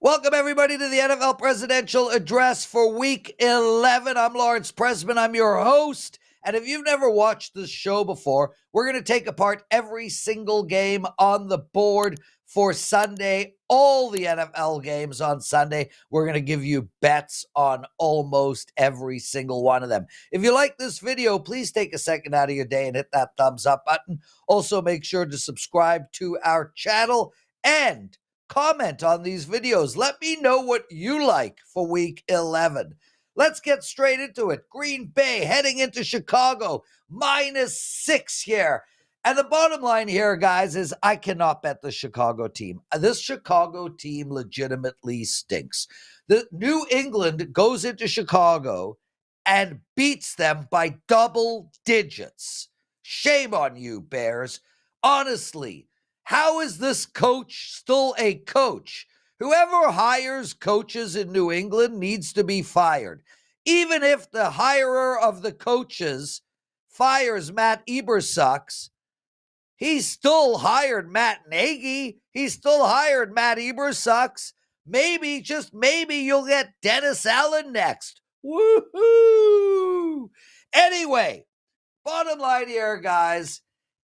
Welcome, everybody, to the NFL Presidential Address for Week 11. I'm Lawrence Pressman. I'm your host. And if you've never watched this show before, we're going to take apart every single game on the board for Sunday, all the NFL games on Sunday. We're going to give you bets on almost every single one of them. If you like this video, please take a second out of your day and hit that thumbs up button. Also, make sure to subscribe to our channel and comment on these videos. Let me know what you like for Week 11. Let's get straight into it. Green Bay heading into Chicago, -6 here. And the bottom line here, guys, is I cannot bet the Chicago team. This Chicago team legitimately stinks. The New England goes into Chicago and beats them by double digits. Shame on you, Bears. Honestly, how is this coach still a coach? Whoever hires coaches in New England needs to be fired. Even if the hirer of the coaches fires Matt Ebersucks, he still hired Matt Nagy. He still hired Matt Ebersucks. Maybe, just maybe, you'll get Dennis Allen next. Woohoo! Anyway, bottom line here, guys,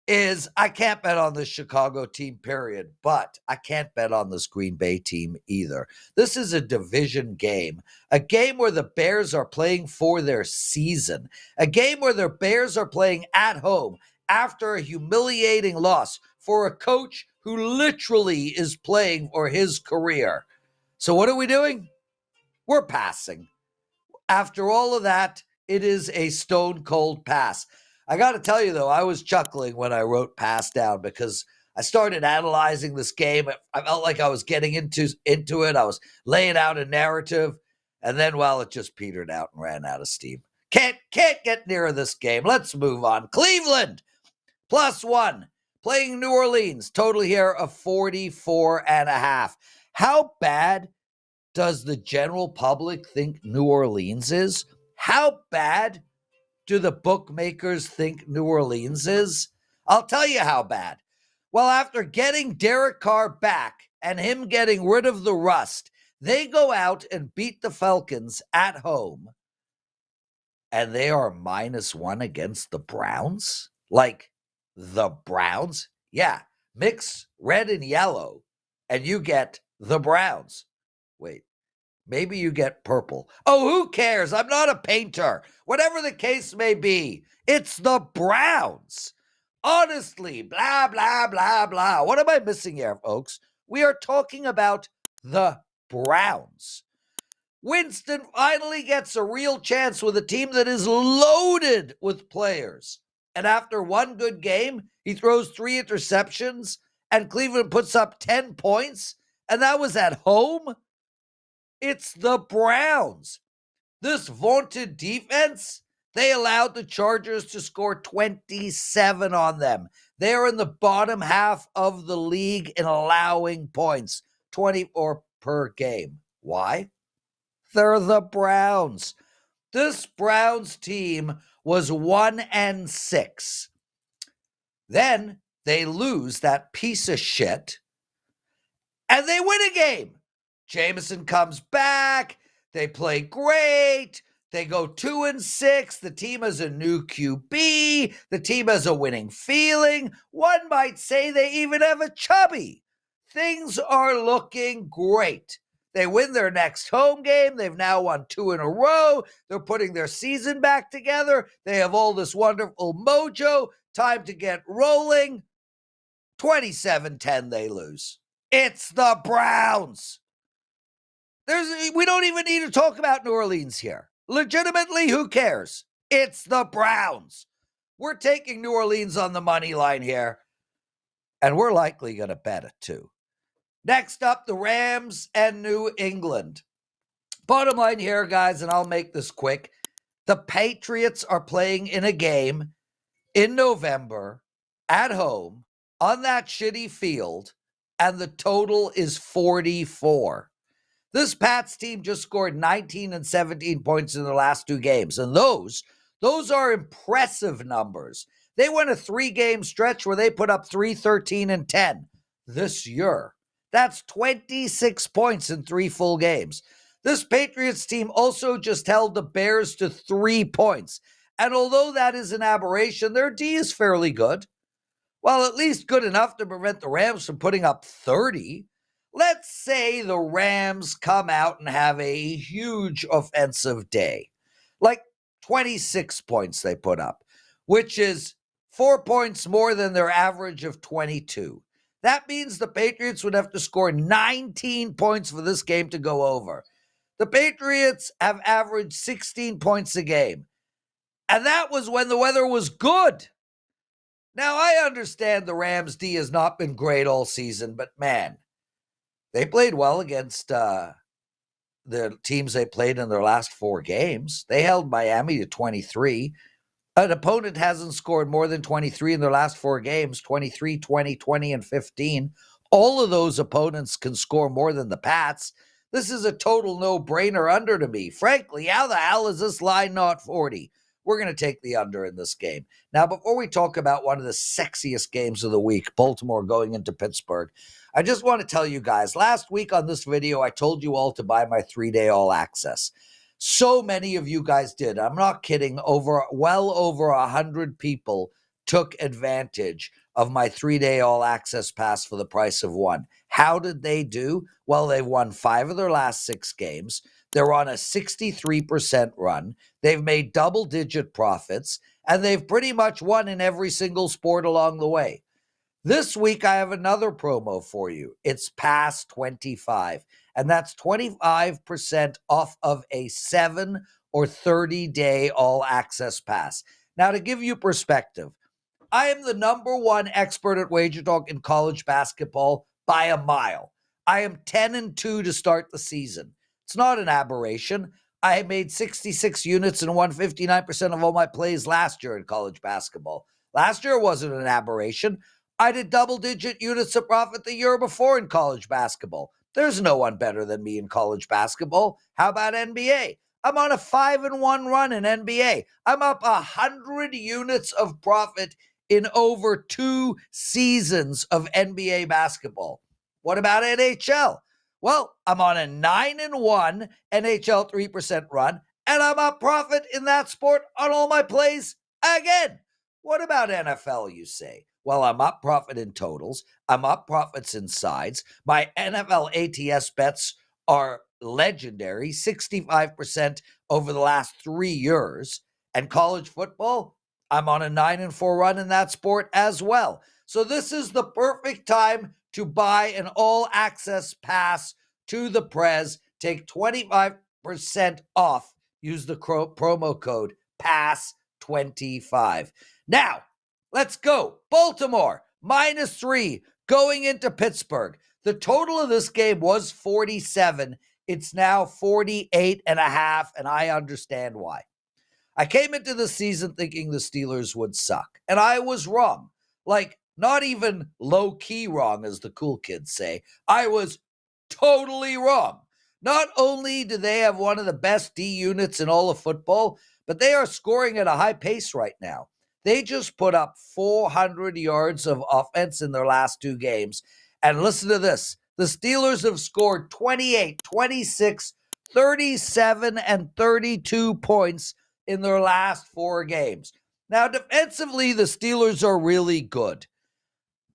is I can't bet on this Chicago team, period, but I can't bet on this Green Bay team either. This is a division game, a game where the Bears are playing for their season, a game where the Bears are playing at home after a humiliating loss for a coach who literally is playing for his career. So what are we doing? We're passing. After all of that, it is a stone cold pass. I got to tell you, though, I was chuckling when I wrote pass down because I started analyzing this game. I felt like I was getting into it. I was laying out a narrative. And then, well, it just petered out and ran out of steam. Can't get near this game. Let's move on. Cleveland, +1. Playing New Orleans. Total here of 44.5. How bad does the general public think New Orleans is? How bad do the bookmakers think New Orleans is? I'll tell you how bad. Well, after getting Derek Carr back and him getting rid of the rust, they go out and beat the Falcons at home, and they are -1 against the Browns? Like, the Browns? Yeah, mix red and yellow, and you get the Browns. Wait. Maybe you get purple. Oh, who cares? I'm not a painter. Whatever the case may be, it's the Browns. Honestly, blah, blah, blah, blah. What am I missing here, folks? We are talking about the Browns. Winston finally gets a real chance with a team that is loaded with players. And after one good game, he throws 3 interceptions, and Cleveland puts up 10 points, and that was at home? It's the Browns. This vaunted defense, they allowed the Chargers to score 27 on them. They're in the bottom half of the league in allowing points, 24 per game. Why? They're the Browns. This Browns team was 1-6. Then they lose that piece of shit, and they win a game. Jameson comes back. They play great. They go 2-6. The team has a new QB. The team has a winning feeling. One might say they even have a chubby. Things are looking great. They win their next home game. They've now won 2 in a row. They're putting their season back together. They have all this wonderful mojo. Time to get rolling. 27-10 they lose. It's the Browns. We don't even need to talk about New Orleans here. Legitimately, who cares? It's the Browns. We're taking New Orleans on the money line here, and we're likely going to bet it too. Next up, the Rams and New England. Bottom line here, guys, and I'll make this quick. The Patriots are playing in a game in November at home on that shitty field, and the total is 44. This Pats team just scored 19 and 17 points in their last 2 games. And those are impressive numbers. They went a 3-game stretch where they put up 3, 13, and 10 this year. That's 26 points in 3 full games. This Patriots team also just held the Bears to 3 points. And although that is an aberration, their D is fairly good. Well, at least good enough to prevent the Rams from putting up 30. Let's say the Rams come out and have a huge offensive day, like 26 points they put up, which is 4 points more than their average of 22. That means the Patriots would have to score 19 points for this game to go over. The Patriots have averaged 16 points a game, and that was when the weather was good. Now, I understand the Rams D has not been great all season, but man, they played well against the teams they played in their last 4 games. They held Miami to 23. An opponent hasn't scored more than 23 in their last 4 games, 23, 20, 20, and 15. All of those opponents can score more than the Pats. This is a total no-brainer under to me. Frankly, how the hell is this line not 40? We're going to take the under in this game. Now, before we talk about one of the sexiest games of the week, Baltimore going into Pittsburgh, I just want to tell you guys, last week on this video, I told you all to buy my 3-day all access. So many of you guys did. I'm not kidding. Well over 100 people took advantage of my 3-day all access pass for the price of one. How did they do? Well, they've won 5 of their last 6 games. They're on a 63% run. They've made double-digit profits, and they've pretty much won in every single sport along the way. This week, I have another promo for you. It's Pass 25, and that's 25% off of a 7 or 30-day all-access pass. Now, to give you perspective, I am the number 1 expert at WagerTalk in college basketball by a mile. I am 10-2 to start the season. It's not an aberration. I made 66 units and won 59% of all my plays last year in college basketball. Last year wasn't an aberration. I did double-digit units of profit the year before in college basketball. There's no one better than me in college basketball. How about NBA? I'm on a 5-1 run in NBA. I'm up 100 units of profit in over 2 seasons of NBA basketball. What about NHL? Well, I'm on a 9-1 NHL 3% run, and I'm up profit in that sport on all my plays again. What about NFL, you say? Well, I'm up profit in totals. I'm up profits in sides. My NFL ATS bets are legendary, 65% over the last 3 years. And college football, I'm on a 9-4 run in that sport as well. So this is the perfect time to buy an all-access pass to the Prez. Take 25% off. Use the promo code PASS25. Now, let's go. Baltimore, -3, going into Pittsburgh. The total of this game was 47. It's now 48.5, and I understand why. I came into the season thinking the Steelers would suck, and I was wrong. Like, not even low-key wrong, as the cool kids say. I was totally wrong. Not only do they have one of the best D units in all of football, but they are scoring at a high pace right now. They just put up 400 yards of offense in their last 2 games. And listen to this. The Steelers have scored 28, 26, 37, and 32 points in their last 4 games. Now, defensively, the Steelers are really good,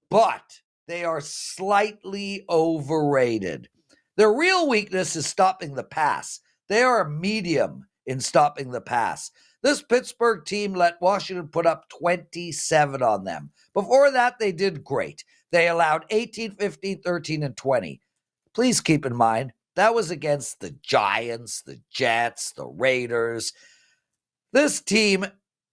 but they are slightly overrated. Their real weakness is stopping the pass. They are medium in stopping the pass. This Pittsburgh team let Washington put up 27 on them. Before that, they did great. They allowed 18, 15, 13, and 20. Please keep in mind, that was against the Giants, the Jets, the Raiders. This team,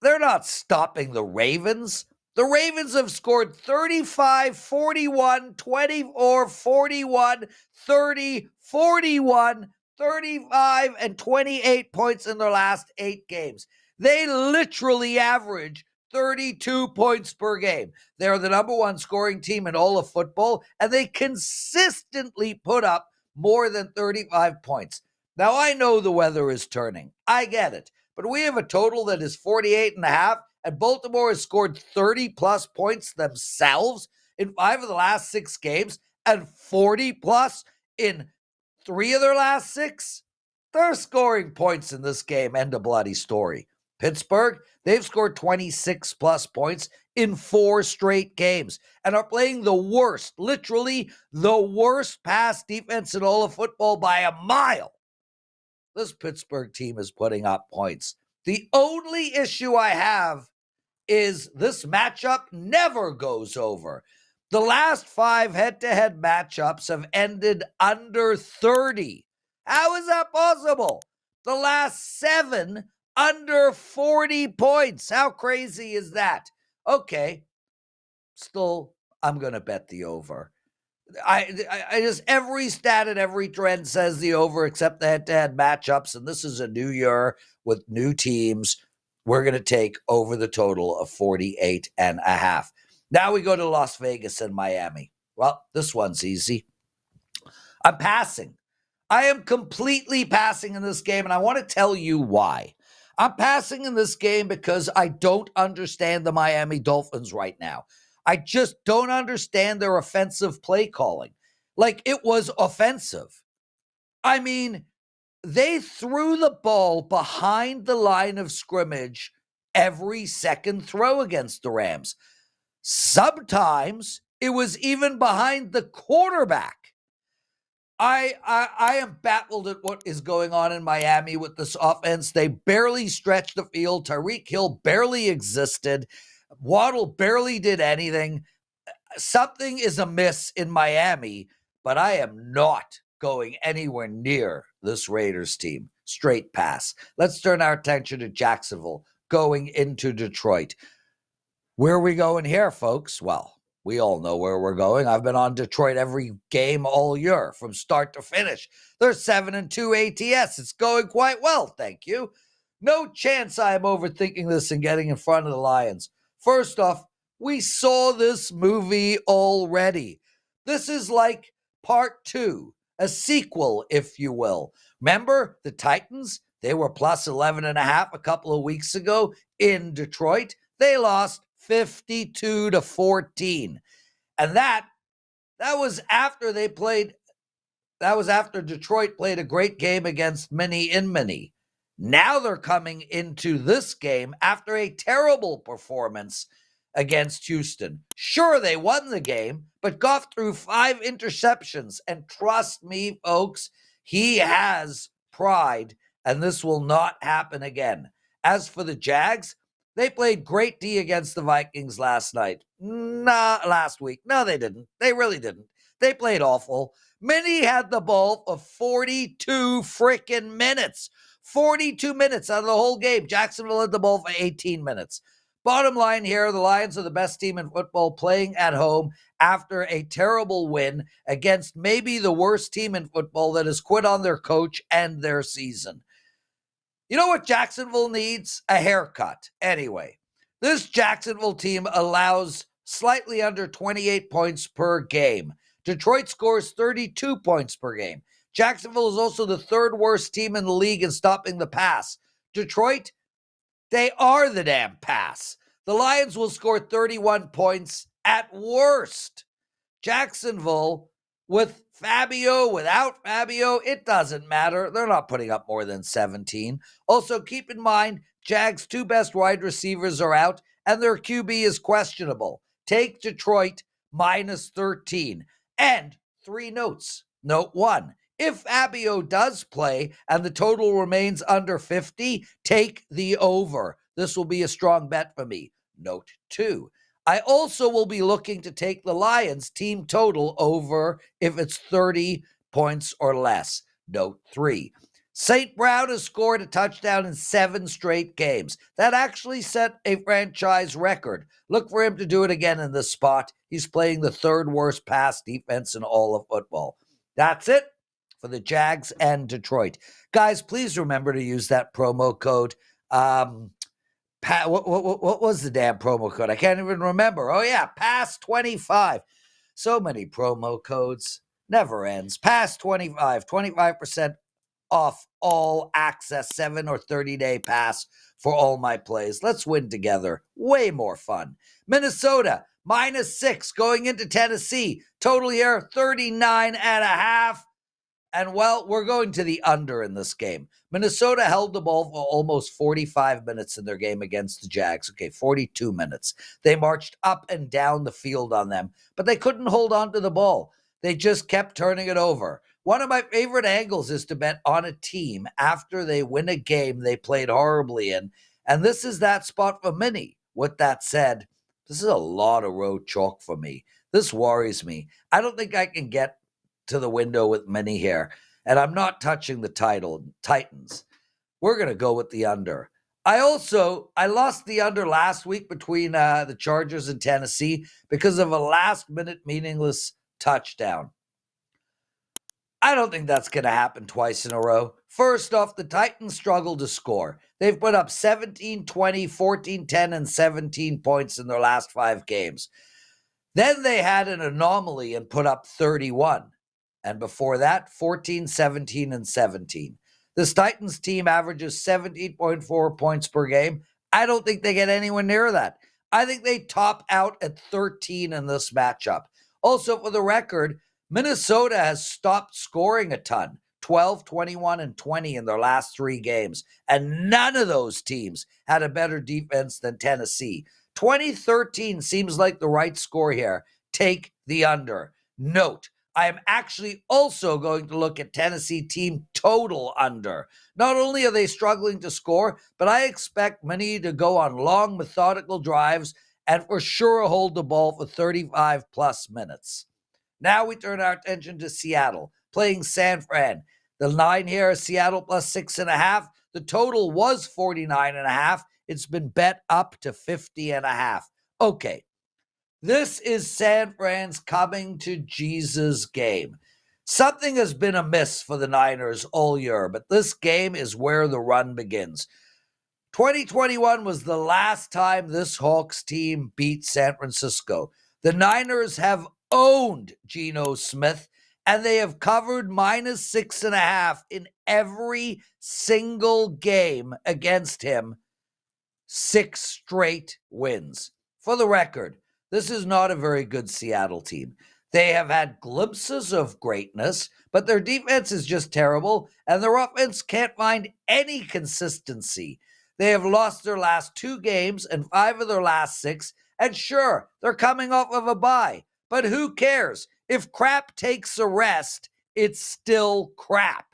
they're not stopping the Ravens. The Ravens have scored 35, 41, 24, 41, 30, 41, 35, and 28 points in their last 8 games. They literally average 32 points per game. They're the number 1 scoring team in all of football, and they consistently put up more than 35 points. Now, I know the weather is turning. I get it. But we have a total that is 48.5, and Baltimore has scored 30-plus points themselves in 5 of the last 6 games, and 40 plus in 3 of their last 6. They're scoring points in this game. End of bloody story. Pittsburgh, they've scored 26 plus points in 4 straight games and are playing the worst, literally the worst pass defense in all of football by a mile. This Pittsburgh team is putting up points. The only issue I have is this matchup never goes over. The last 5 head-to-head matchups have ended under 30. How is that possible? The last 7 under 40 points. How crazy is that? Okay, still, I'm going to bet the over. I just, every stat and every trend says the over except the head-to-head matchups, and this is a new year with new teams. We're going to take over the total of 48.5. Now we go to Las Vegas and Miami. Well, this one's easy. I'm passing. I am completely passing in this game, and I want to tell you why. I'm passing in this game because I don't understand the Miami Dolphins right now. I just don't understand their offensive play calling. Like, it was offensive. I mean, they threw the ball behind the line of scrimmage every second throw against the Rams. Sometimes it was even behind the quarterback. I am baffled at what is going on in Miami with this offense. They barely stretched the field. Tyreek Hill barely existed. Waddle barely did anything. Something is amiss in Miami, but I am not going anywhere near this Raiders team. Straight pass. Let's turn our attention to Jacksonville going into Detroit. Where are we going here, folks? Well, we all know where we're going. I've been on Detroit every game all year from start to finish. They're 7-2 ATS. It's going quite well, thank you. No chance I am overthinking this and getting in front of the Lions. First off, we saw this movie already. This is like part 2, a sequel, if you will. Remember the Titans? They were plus 11.5 a couple of weeks ago in Detroit. They lost 52-14. And that was after Detroit played a great game against Mini in Mini. Now they're coming into this game after a terrible performance against Houston. Sure, they won the game, but Goff threw 5 interceptions. And trust me, folks, he has pride, and this will not happen again. As for the Jags, they played great D against the Vikings last week. No, they didn't. They really didn't. They played awful. Mini had the ball for 42 freaking minutes. 42 minutes out of the whole game. Jacksonville had the ball for 18 minutes. Bottom line here, the Lions are the best team in football playing at home after a terrible win against maybe the worst team in football that has quit on their coach and their season. You know what Jacksonville needs? A haircut. Anyway, this Jacksonville team allows slightly under 28 points per game. Detroit scores 32 points per game. Jacksonville is also the 3rd worst team in the league in stopping the pass. Detroit, they are the damn pass. The Lions will score 31 points at worst. Jacksonville, with Fabio, without Fabio, it doesn't matter. They're not putting up more than 17. Also, keep in mind, Jags' 2 best wide receivers are out, and their QB is questionable. Take Detroit minus 13. And 3 notes. Note 1. If Fabio does play and the total remains under 50, take the over. This will be a strong bet for me. Note 2. I also will be looking to take the Lions team total over if it's 30 points or less. Note 3. St. Brown has scored a touchdown in 7 straight games. That actually set a franchise record. Look for him to do it again in this spot. He's playing the 3rd worst pass defense in all of football. That's it for the Jags and Detroit. Guys, please remember to use that promo code. What was the damn promo code? I can't even remember. Oh, yeah, PASS25. So many promo codes. Never ends. PASS25. 25% off all access 7 or 30-day pass for all my plays. Let's win together. Way more fun. Minnesota -6 going into Tennessee. Total here, 39.5. And well, we're going to the under in this game. Minnesota held the ball for almost 45 minutes in their game against the Jags. Okay, 42 minutes. They marched up and down the field on them, but they couldn't hold on to the ball. They just kept turning it over. One of my favorite angles is to bet on a team after they win a game they played horribly in. And this is that spot for Minnie. With that said, this is a lot of road chalk for me. This worries me. I don't think I can get to the window with Minnie here. And I'm not touching the Titans. We're going to go with the under. I lost the under last week between the Chargers and Tennessee because of a last-minute meaningless touchdown. I don't think that's going to happen twice in a row. First off, the Titans struggle to score. They've put up 17, 20, 14, 10, and 17 points in their last 5 games. Then they had an anomaly and put up 31. And before that, 14, 17, and 17. This Titans team averages 17.4 points per game. I don't think they get anywhere near that. I think they top out at 13 in this matchup. Also, for the record, Minnesota has stopped scoring a ton. 12, 21, and 20 in their last 3 games. And none of those teams had a better defense than Tennessee. 2013 seems like the right score here. Take the under. Note, I am actually also going to look at Tennessee team total under. Not only are they struggling to score, but I expect many to go on long, methodical drives and for sure hold the ball for 35 plus minutes. Now we turn our attention to Seattle, playing San Fran. The line here is Seattle plus 6.5. The total was 49.5. It's been bet up to 50.5. Okay. This is San Fran's coming to Jesus game. Something has been amiss for the Niners all year, but this game is where the run begins. 2021 was the last time this Hawks team beat San Francisco. The Niners have owned Geno Smith, and they have covered -6.5 in every single game against him. 6 straight wins. For the record, this is not a very good Seattle team. They have had glimpses of greatness, but their defense is just terrible, and their offense can't find any consistency. They have lost their last 2 games and 5 of their last 6, and sure, they're coming off of a bye, but who cares? If crap takes a rest, it's still crap.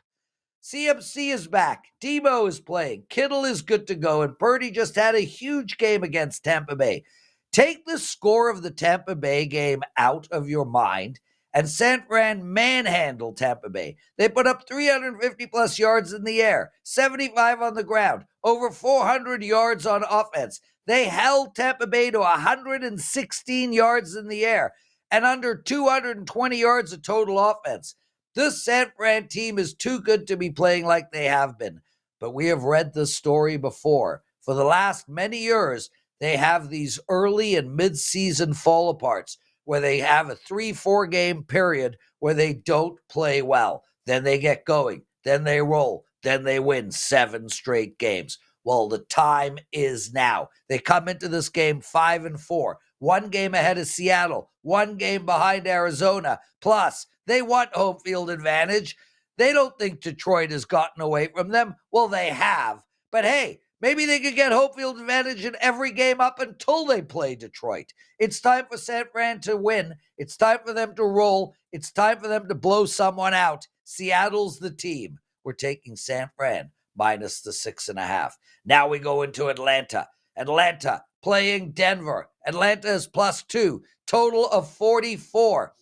CMC is back. Debo is playing. Kittle is good to go, and Purdy just had a huge game against Tampa Bay. Take the score of the Tampa Bay game out of your mind, and San Fran manhandled Tampa Bay. They put up 350 plus yards in the air, 75 on the ground, over 400 yards on offense. They held Tampa Bay to 116 yards in the air and under 220 yards of total offense. This San Fran team is too good to be playing like they have been. But we have read this story before. For the last many years, they have these early and mid-season fall aparts where they have a 3-4 game period where they don't play well. Then they get going. Then they roll. Then they win 7 straight games. Well, the time is now. They come into this game 5-4. 1 game ahead of Seattle. 1 game behind Arizona. Plus, they want home field advantage. They don't think Detroit has gotten away from them. Well, they have. But hey, maybe they could get home field advantage in every game up until they play Detroit. It's time for San Fran to win. It's time for them to roll. It's time for them to blow someone out. Seattle's the team. We're taking San Fran minus the 6.5. Now we go into Atlanta. Atlanta playing Denver. Atlanta is +2. Total of 44.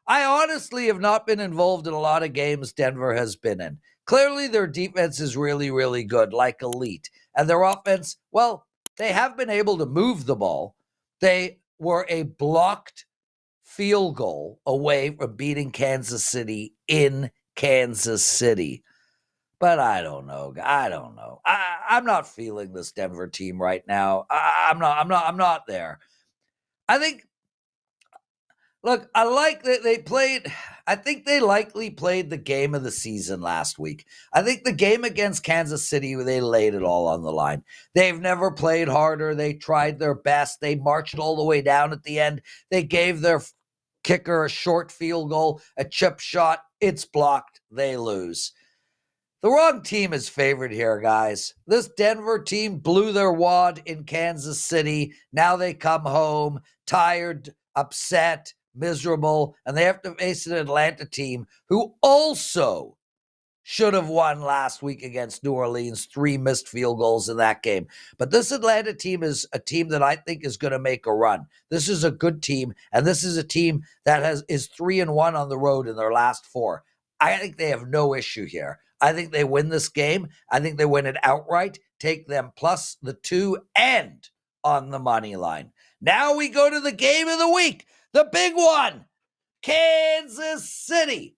I honestly have not been involved in a lot of games Denver has been in. Clearly, their defense is really, really good, like elite. And their offense, well, they have been able to move the ball. They were a blocked field goal away from beating Kansas City in Kansas City. But I don't know. I'm not feeling this Denver team right now. I'm not there. I think Look, I like that they played. I think they likely played the game of the season last week. I think the game against Kansas City, they laid it all on the line. They've never played harder. They tried their best. They marched all the way down at the end. They gave their kicker a short field goal, a chip shot. It's blocked. They lose. The wrong team is favored here, guys. This Denver team blew their wad in Kansas City. Now they come home tired, upset, miserable, and they have to face an Atlanta team who also should have won last week against New Orleans. 3 missed field goals in that game. But this Atlanta team is a team that I think is going to make a run. This is a good team, and this is a team that is 3-1 on the road in their last 4. I think they have no issue here. I think they win this game. I think they win it outright. Take them plus the 2 and on the money line. Now we go to the game of the week, the big one. Kansas City.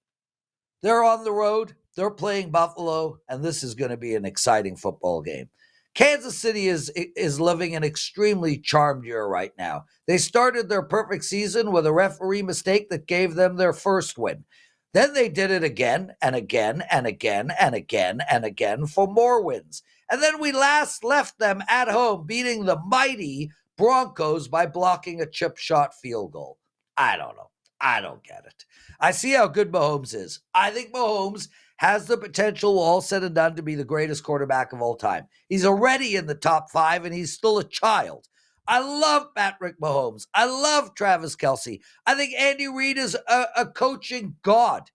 They're on the road. They're playing Buffalo, and this is going to be an exciting football game. Kansas City is living an extremely charmed year right now. They started their perfect season with a referee mistake that gave them their first win. Then they did it again and again and again and again and again for more wins. And then we last left them at home beating the mighty Broncos by blocking a chip shot field goal. I don't know. I don't get it. I see how good Mahomes is. I think Mahomes has the potential, all said and done, to be the greatest quarterback of all time. He's already in the top 5, and he's still a child. I love Patrick Mahomes. I love Travis Kelce. I think Andy Reid is a coaching god.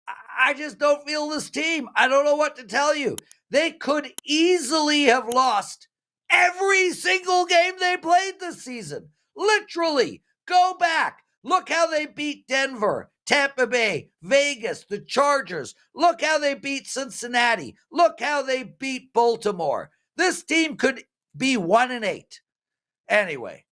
I just don't feel this team. I don't know what to tell you. They could easily have lost every single game they played this season. Literally. Go back. Look how they beat Denver, Tampa Bay, Vegas, the Chargers. Look how they beat Cincinnati. Look how they beat Baltimore. This team could be 1-8. Anyway,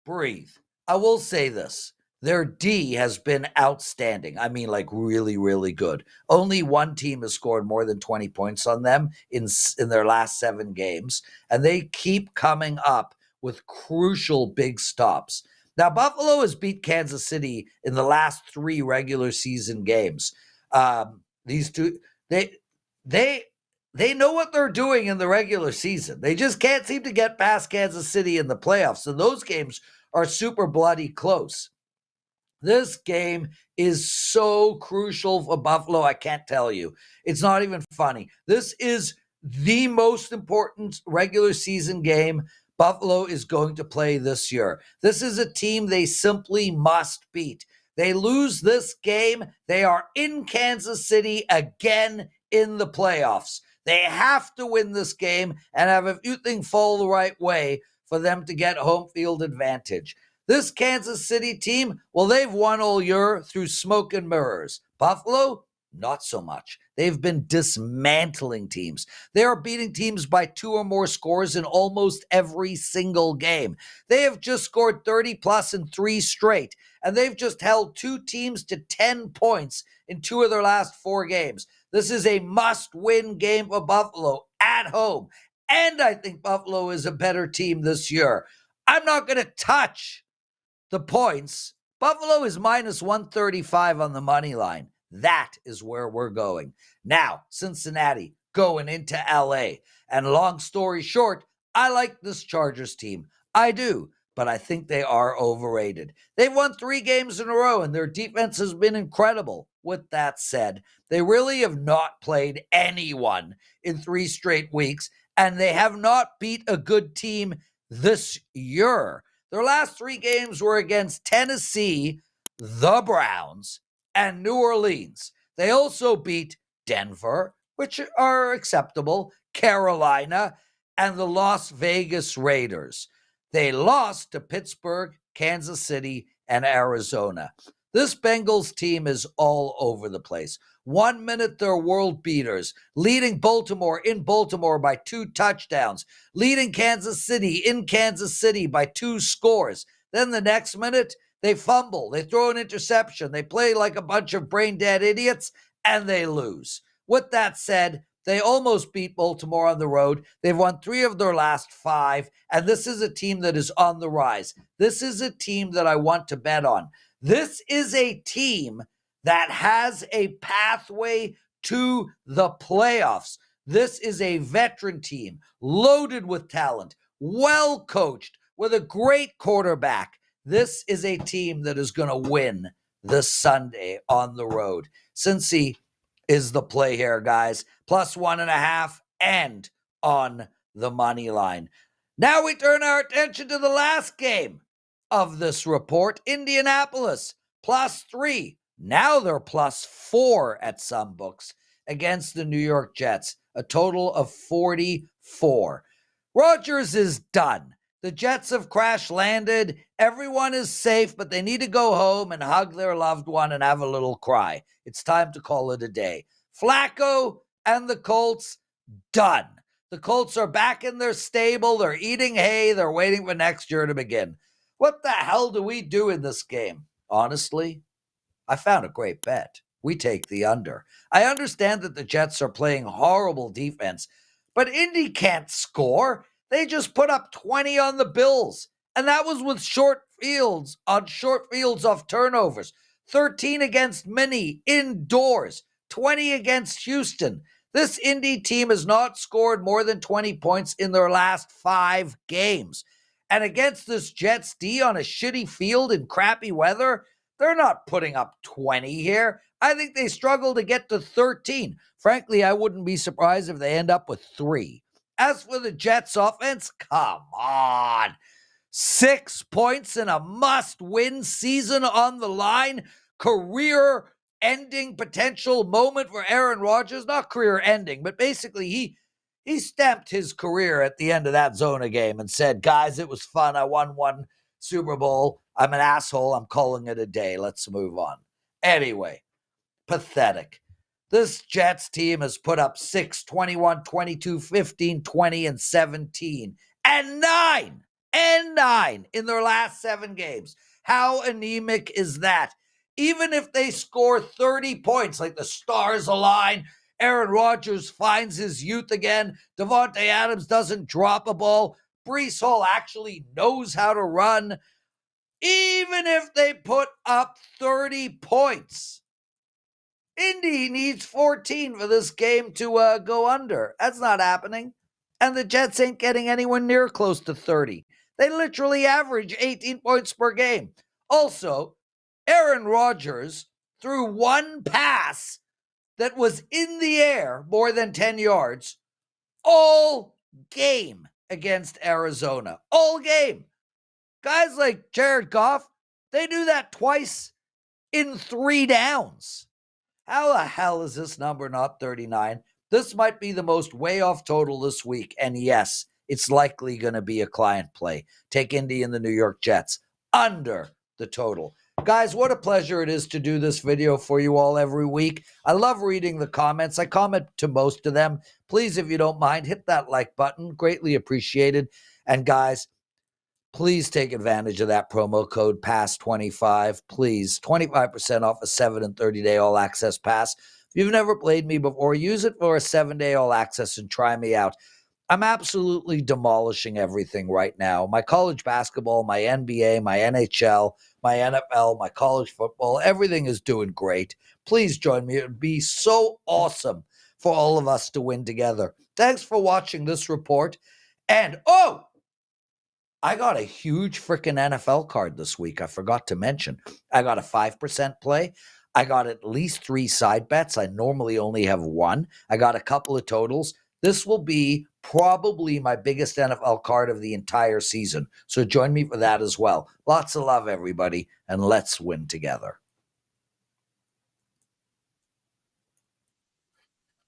breathe. I will say this. Their D has been outstanding. I mean, like really, really good. Only one team has scored more than 20 points on them in their last 7 games, and they keep coming up with crucial big stops. Now, Buffalo has beat Kansas City in the last 3 regular season games. These two, they know what they're doing in the regular season. They just can't seem to get past Kansas City in the playoffs, and those games are super bloody close. This game is so crucial for Buffalo, I can't tell you. It's not even funny. This is the most important regular season game Buffalo is going to play this year. This is a team they simply must beat. They lose this game, they are in Kansas City again in the playoffs. They have to win this game and have a few things fall the right way for them to get home field advantage. This Kansas City team, well, they've won all year through smoke and mirrors. Buffalo, not so much. They've been dismantling teams. They are beating teams by 2 or more scores in almost every single game. They have just scored 30 plus in 3 straight, and they've just held 2 teams to 10 points in 2 of their last 4 games. This is a must-win game for Buffalo at home, and I think Buffalo is a better team this year. I'm not going to touch the points. Buffalo is minus 135 on the money line. That is where we're going. Now, Cincinnati going into LA. And long story short, I like this Chargers team. I do, but I think they are overrated. They've won 3 games in a row, and their defense has been incredible. With that said, they really have not played anyone in 3 straight weeks, and they have not beat a good team this year. Their last 3 games were against Tennessee, the Browns, and New Orleans. They also beat Denver, which are acceptable, Carolina, and the Las Vegas Raiders. They lost to Pittsburgh, Kansas City, and Arizona. This Bengals team is all over the place. 1 minute they're world beaters, leading Baltimore in Baltimore by 2 touchdowns, leading Kansas City in Kansas City by 2 scores. Then the next minute, they fumble, they throw an interception, they play like a bunch of brain-dead idiots, and they lose. With that said, they almost beat Baltimore on the road. They've won 3 of their last 5, and this is a team that is on the rise. This is a team that I want to bet on. This is a team that has a pathway to the playoffs. This is a veteran team, loaded with talent, well coached, with a great quarterback. This is a team that is going to win this Sunday on the road. Cincy is the play here, guys. Plus 1.5 and on the money line. Now we turn our attention to the last game of this report. Indianapolis, +3. Now they're +4 at some books against the New York Jets. A total of 44. Rodgers is done. The Jets have crash landed. Everyone is safe, but they need to go home and hug their loved one and have a little cry. It's time to call it a day. Flacco and the Colts, done. The Colts are back in their stable. They're eating hay. They're waiting for next year to begin. What the hell do we do in this game? Honestly, I found a great bet. We take the under. I understand that the Jets are playing horrible defense, but Indy can't score. They just put up 20 on the Bills, and that was with short fields off turnovers. 13 against Minnie indoors, 20 against Houston. This Indy team has not scored more than 20 points in their last 5 games. And against this Jets D on a shitty field in crappy weather, they're not putting up 20 here. I think they struggle to get to 13. Frankly, I wouldn't be surprised if they end up with 3. As for the Jets offense, come on. 6 points in a must-win season on the line. Career-ending potential moment for Aaron Rodgers. Not career-ending, but basically he stamped his career at the end of that Zona game and said, guys, it was fun. I won 1 Super Bowl. I'm an asshole. I'm calling it a day. Let's move on. Anyway, pathetic. This Jets team has put up 6, 21, 22, 15, 20, and 17, and 9 in their last 7 games. How anemic is that? Even if they score 30 points, like the stars align, Aaron Rodgers finds his youth again, Davante Adams doesn't drop a ball, Breece Hall actually knows how to run. Even if they put up 30 points, Indy needs 14 for this game to go under. That's not happening. And the Jets ain't getting anywhere near close to 30. They literally average 18 points per game. Also, Aaron Rodgers threw 1 pass that was in the air more than 10 yards all game against Arizona. All game. Guys like Jared Goff, they do that twice in 3 downs. How the hell is this number not 39? This might be the most way off total this week. And yes, it's likely going to be a client play. Take Indy and the New York Jets under the total. Guys, what a pleasure it is to do this video for you all every week. I love reading the comments. I comment to most of them. Please, if you don't mind, hit that like button. Greatly appreciated. And guys, please take advantage of that promo code PASS25. Please, 25% off a 7 and 30-day all-access pass. If you've never played me before, use it for a 7-day all-access and try me out. I'm absolutely demolishing everything right now. My college basketball, my NBA, my NHL, my NFL, my college football, everything is doing great. Please join me. It would be so awesome for all of us to win together. Thanks for watching this report. And, I got a huge freaking NFL card this week. I forgot to mention. I got a 5% play. I got at least 3 side bets. I normally only have 1. I got a couple of totals. This will be probably my biggest NFL card of the entire season. So join me for that as well. Lots of love, everybody, and let's win together.